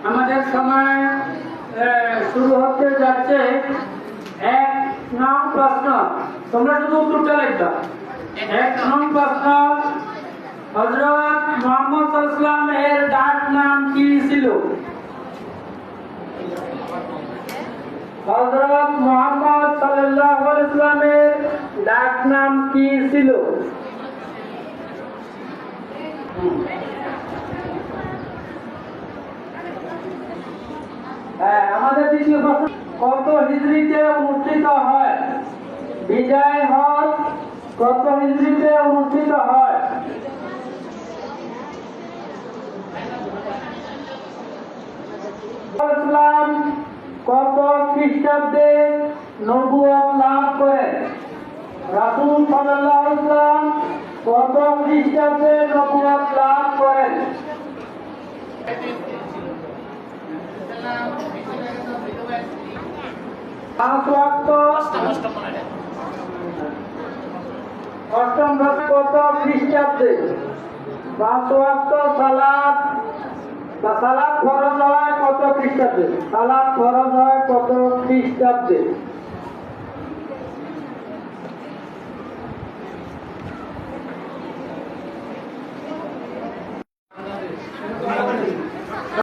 আমাদের সময় শুরু হতে যাচ্ছে। 1 নং প্রশ্ন, তোমরা শুধু উত্তরটা লিখবা। 1 নং প্রশ্ন, হযরত মুহাম্মদ সাল্লাল্লাহু আলাইহি ওয়াসাল্লাম এর ডাক নাম কি ছিল? হযরত মুহাম্মদ সাল্লাল্লাহু আলাইহি ওয়াসাল্লামের ডাক নাম কি ছিল? আমাদের দ্বিতীয় প্রশ্ন, কত হিজরিতে অনুষ্ঠিত হয় বিজয় হজ? কত হিজরিতে অনুষ্ঠিত হয়? ইসলাম কত খ্রিস্টাব্দে নবুয়ত লাভ করেন? রাসূল সাল্লাল্লাহু আলাইহি ওয়াসাল্লাম কত খ্রিস্টাব্দে নবুয়ত লাভ করেন? অষ্টম কত খ্রিস্টাব্দে? 5 ওয়াক্ত সালাত বা সালাত ফরজ হয় কত খ্রিস্টাব্দে? সালাত ফরজ হয় কত খ্রিস্টাব্দে?